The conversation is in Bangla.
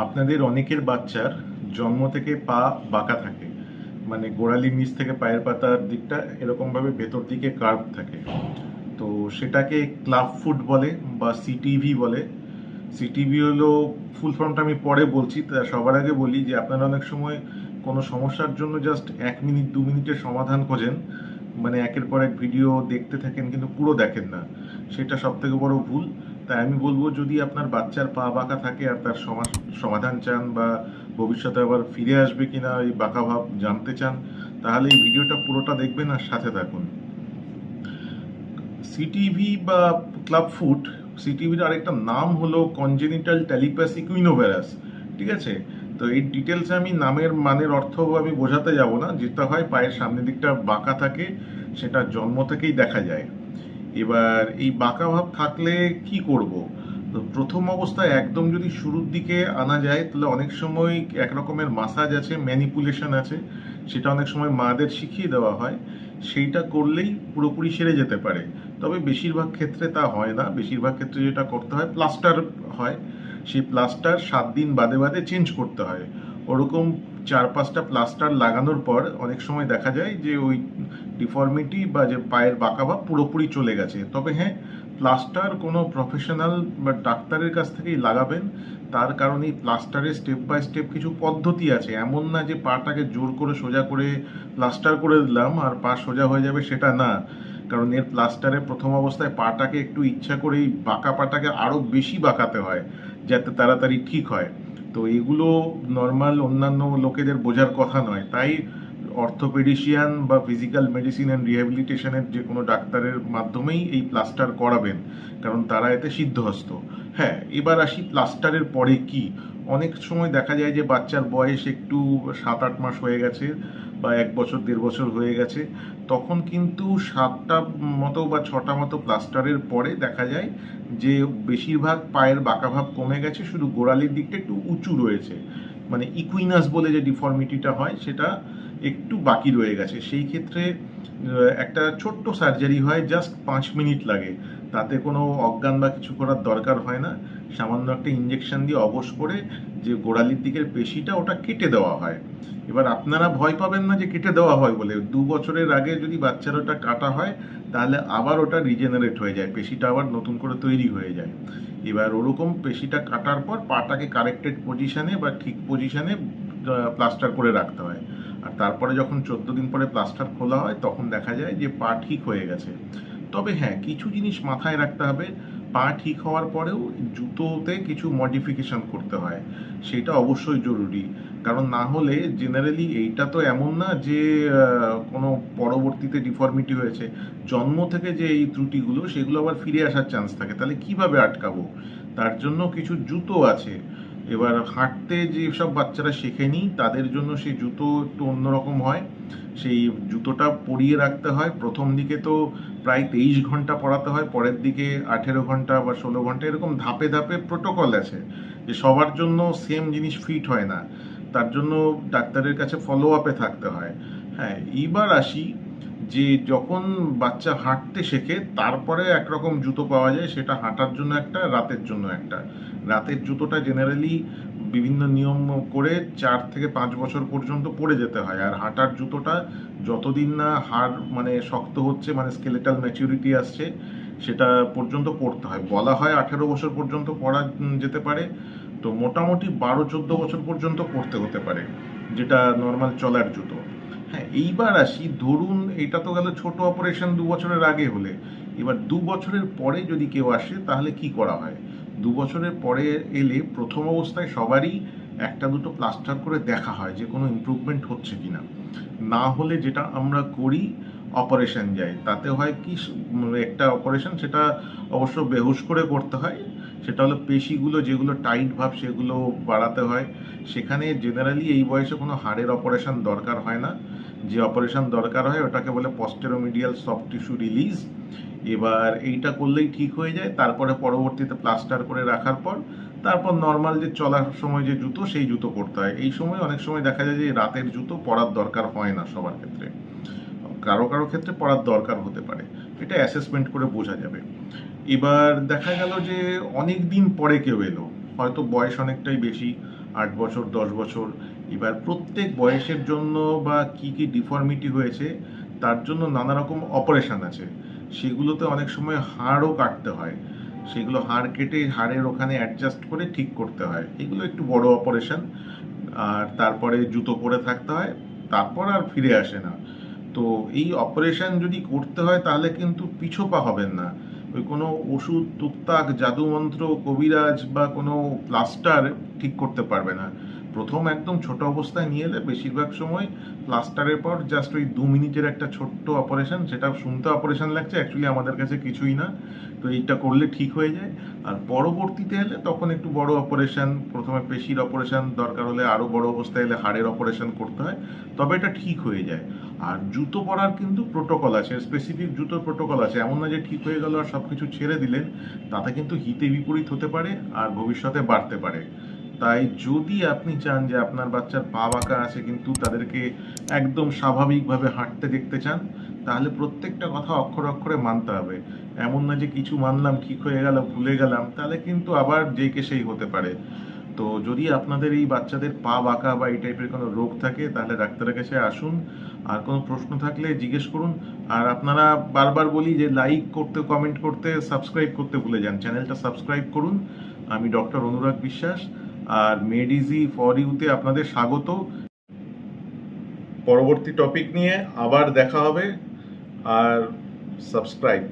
আপনাদের অনেকের বাচ্চার জন্ম থেকে পা বাঁকা থাকে, মানে গোড়ালির নিচ থেকে পায়ের পাতার দিকটা এরকমভাবে ভেতর দিকে কার্ভ থাকে। তো সেটাকে ক্লাব ফুট বলে বা সিটিভি বলে। সিটিভি হলো, ফুল ফর্মটা আমি পরে বলছি, তা সবার আগে বলি যে আপনারা অনেক সময় কোনো সমস্যার জন্য জাস্ট 1 মিনিট 2 মিনিটের সমাধান খোঁজেন, মানে একের পর এক ভিডিও দেখতে থাকেন কিন্তু পুরো দেখেন না। সেটা সব থেকে বড় ভুল। তাই আমি বলবো, যদি আপনার বাচ্চার পা বাঁকা থাকে আর তার সমাধান চান বা ভবিষ্যতে আবার ফিরে আসবে কিনা এই বাঁকা ভাব জানতে চান, তাহলে এই ভিডিওটা পুরোটা দেখবেন আর সাথে থাকুন। সিটিভি বা ক্লাব ফুট, সিটিভির আরেকটা নাম হলো কনজেনিটাল ট্যালিপাস ইকুইনোভ্যারাস। ঠিক আছে, তো এই ডিটেলসে আমি নামের মানের অর্থ আমি বোঝাতে যাব না। যেটা হয়, পায়ের সামনের দিকটা বাঁকা থাকে, সেটা জন্ম থেকেই দেখা যায়। এবার এই বাঁকা ভাব থাকলে কি করব? তো প্রথম অবস্থায় একদম যদি শুরুর দিকে আনা যায়, তাহলে অনেক সময় এক রকমের মাসাজ আছে, ম্যানিপুলেশন আছে, সেটা অনেক সময় মাদের শিখিয়ে দেওয়া হয়। সেইটা করলেই পুরোপুরি সেরে যেতে পারে। তবে বেশিরভাগ ক্ষেত্রে তা হয় না। বেশিরভাগ ক্ষেত্রে যেটা করতে হয়, প্লাস্টার হয়। সেই প্লাস্টার 7 দিন বাদে বাদে চেঞ্জ করতে হয়। ওরকম 4-5টা প্লাস্টার লাগানোর পর অনেক সময় দেখা যায় যে ওই ডিফর্মিটি বা যে পায়ের বাঁকাভাব পুরোপুরি চলে গেছে। তবে হ্যাঁ, প্লাস্টার কোনো প্রফেশনাল বা ডাক্তারের কাছ থেকেই লাগাবেন। তার কারণ এই প্লাস্টারের স্টেপ বাই স্টেপ কিছু পদ্ধতি আছে। এমন না যে পাটাকে জোর করে সোজা করে প্লাস্টার করে দিলাম আর পা সোজা হয়ে যাবে, সেটা না। কারণ এর প্লাস্টারে প্রথম অবস্থায় পাটাকে একটু ইচ্ছা করে এই বাঁকা পাটাকে আরো বেশি বাঁকাতে হয়, যাতে তাড়াতাড়ি ঠিক হয়। তো এগুলো নর্মাল অন্যান্য লোকেদের বোঝার কথা নয়। তাই অর্থোপেডিশিয়ান বা ফিজিক্যাল মেডিসিন অ্যান্ড রিহ্যাবিলিটেশনের যে কোনো ডাক্তারের মাধ্যমেই এই প্লাস্টার করাবেন, কারণ তারা এতে সিদ্ধহস্ত। হ্যাঁ, এবার আসি প্লাস্টারের পরে কি। অনেক সময় দেখা যায় যে বাচ্চার বয়স একটু 7-8 মাস হয়ে গেছে বা 1 বছর 1.5 বছর হয়ে গেছে, তখন কিন্তু 7টা মতো বা 6টা মতো প্লাস্টারের পরে দেখা যায় যে বেশিরভাগ পায়ের বাঁকাভাব কমে গেছে, শুধু গোড়ালির দিকটা একটু উঁচু রয়েছে। মানে ইকুইনাস বলে যে ডিফর্মিটিটা হয়, সেটা একটু বাকি রয়ে গেছে। সেই ক্ষেত্রে একটা ছোট্ট সার্জারি হয়, জাস্ট 5 মিনিট লাগে। তাতে কোনো অজ্ঞান বা কিছু করার দরকার হয় না। সামান্য একটা ইঞ্জেকশন দিয়ে অবশ করে যে গোড়ালির দিকের পেশিটা, ওটা কেটে দেওয়া হয়। এবার আপনারা ভয় পাবেন না যে কেটে দেওয়া হয় বলে। 2 বছরের আগে যদি বাচ্চার ওটা কাটা হয়, তাহলে আবার ওটা রিজেনারেট হয়ে যায়, পেশিটা আবার নতুন করে তৈরি হয়ে যায়। এবার ওরকম পেশিটা কাটার পর পাটাকে কারেক্টেড পজিশনে বা ঠিক পজিশনে প্লাস্টার করে রাখতে হয়। আর তারপরে যখন 14 দিন পরে প্লাস্টার খোলা হয়, তখন দেখা যায় যে পা ঠিক হয়ে গেছে। তবে হ্যাঁ, কিছু জিনিস মাথায় রাখতে হবে। পা ঠিক হওয়ার পরেও জুতোতে কিছু মডিফিকেশন করতে হয়, সেটা অবশ্যই জরুরি। কারণ না হলে জেনারেলি এইটা তো এমন না যে কোনো পরবর্তীতে ডিফর্মিটি হয়েছে। জন্ম থেকে যে এই ত্রুটিগুলো, সেগুলো আবার ফিরে আসার চান্স থাকে। তাহলে কিভাবে আটকাবো? তার জন্য কিছু জুতো আছে। এবার হাঁটতে যেসব বাচ্চারা শেখেনি, তাদের জন্য সেই জুতো একটু অন্যরকম হয়। সেই জুতোটা পরিয়ে রাখতে হয়। প্রথম দিকে তো প্রায় 23 ঘন্টা পরাতে হয়, পরের দিকে 18 ঘন্টা বা 16 ঘন্টা, এরকম ধাপে ধাপে প্রোটোকল আছে, যে সবার জন্য সেম জিনিস ফিট হয় না। তার জন্য ডাক্তারের কাছে ফলো আপে থাকতে হয়। হ্যাঁ, এইবার আসি যে যখন বাচ্চা হাঁটতে শেখে, তারপরে একরকম জুতো পাওয়া যায়, সেটা হাঁটার জন্য একটা, রাতের জন্য একটা। রাতের জুতোটা জেনারেলি বিভিন্ন নিয়ম করে 4 থেকে 5 বছর পর্যন্ত পরে যেতে হয়। আর হাঁটার জুতোটা যতদিন না হাড় মানে শক্ত হচ্ছে, মানে স্কেলেটাল ম্যাচুরিটি আসছে, সেটা পর্যন্ত পড়তে হয়। বলা হয় 18 বছর পর্যন্ত পড়া যেতে পারে। তো মোটামুটি 12-14 বছর পর্যন্ত পড়তে হতে পারে, যেটা নর্মাল চলার জুতো। হ্যাঁ, এইবার আসি, ধরুন এটা তো গেল ছোট অপারেশন 2 বছরের আগে হলে। এবার 2 বছরের পরে যদি কেউ আসে, তাহলে কি করা হয়? 2 বছরের পরে এলে প্রথম অবস্থায় সবারই একটা দুটো প্লাস্টার করে দেখা হয় যে কোনো ইমপ্রুভমেন্ট হচ্ছে কিনা। না হলে যেটা আমরা করি, অপারেশন যায়। তাতে হয় কি, একটা অপারেশন, সেটা অবশ্য বেহুশ করে করতে হয়। সেটা হলো পেশিগুলো যেগুলো টাইট ভাব, সেগুলো বাড়াতে হয়। সেখানে জেনারেলি এই বয়সে কোনো হাড়ের অপারেশন দরকার হয় না। যে অপারেশন দরকার হয় ওটাকে বলে পস্টেরোমিডিয়াল সফট টিস্যু রিলিজ। এবার এইটা করলেই ঠিক হয়ে যায়। তারপরে পরবর্তীতে প্লাস্টার করে রাখার পর, তারপর নর্মাল যে চলার সময় যে জুতো, সেই জুতো পরতে হয়। এই সময় অনেক সময় দেখা যায় যে রাতের জুতো পরার দরকার হয় না সবার ক্ষেত্রে। কারো কারো ক্ষেত্রে পড়ার দরকার হতে পারে। এটা অ্যাসেসমেন্ট করে বোঝা যাবে। এবার দেখা গেল যে অনেক দিন পরে কেউ এলো, হয়তো বয়স অনেকটাই বেশি, 8 বছর, 10 বছর। এবার প্রত্যেক বয়সের জন্য বা কি কি ডিফর্মিটি হয়েছে তার জন্য নানা রকম অপারেশন আছে। সেগুলোতে অনেক সময় হাড়ও কাটতে হয়, সেগুলো হাড় কেটে হাড়ের ওখানে অ্যাডজাস্ট করে ঠিক করতে হয়, এগুলো একটু বড় অপারেশন। আর তারপরে জুতো পরে থাকতে হয়, তারপর আর ফিরে আসে না। তো এই অপারেশন যদি করতে হয় তাহলে কিন্তু পিছপা হবেন না। ওই কোনো ওষুধ, তুকতাক, জাদুমন্ত্র, কবিরাজ বা কোনো প্লাস্টার ঠিক করতে পারবে না। প্রথম একদম ছোট অবস্থায় নিয়ে এলে বেশিরভাগ সময় প্লাস্টারের পর জাস্ট ওই 2 মিনিটের একটা ছোট্ট অপারেশন, সেটা শুনতে অপারেশন লাগছে, অ্যাকচুয়ালি আমাদের কাছে কিছুই না। তো এইটা করলে ঠিক হয়ে যায়। আর পরবর্তীতে এলে তখন একটু বড় অপারেশন, প্রথমে পেশির অপারেশন, দরকার হলে আরও বড় অবস্থায় এলে হাড়ের অপারেশন করতে হয়, তবে এটা ঠিক হয়ে যায়। আর জুতো পরার কিন্তু প্রোটোকল আছে, স্পেসিফিক জুতোর প্রোটোকল আছে। এমন না যে ঠিক হয়ে গেল আর সবকিছু ছেড়ে দিলেন, তাতে কিন্তু হিতে বিপরীত হতে পারে আর ভবিষ্যতে বাড়তে পারে। তাই যদি আপনি চান যে আপনার বাচ্চার পা বাঁকা আছে কিন্তু তাদেরকে একদম স্বাভাবিকভাবে হাঁটতে দেখতে চান, তাহলে প্রত্যেকটা কথা অক্ষরে অক্ষরে মানতে হবে। এমন না যে কিছু মানলাম ঠিক হয়ে গেল, ভুলে গেলাম, তাহলে কিন্তু আবার যেই কে সেই হতে পারে। তো যদি আপনাদের এই বাচ্চাদের পা বাঁকা বা এই টাইপের কোনো রোগ থাকে তাহলে ডাক্তারের কাছে আসুন। আর কোনো প্রশ্ন থাকলে জিজ্ঞেস করুন। আর আপনারা, বারবার বলি যে লাইক করতে, কমেন্ট করতে, সাবস্ক্রাইব করতে ভুলে যান। চ্যানেলটা সাবস্ক্রাইব করুন। আমি ডক্টর অনুরাগ বিশ্বাস। আর মেড ইজি ফর ইউতে আপনাদের স্বাগত। পরবর্তী টপিক নিয়ে আবার দেখা হবে। আর সাবস্ক্রাইব।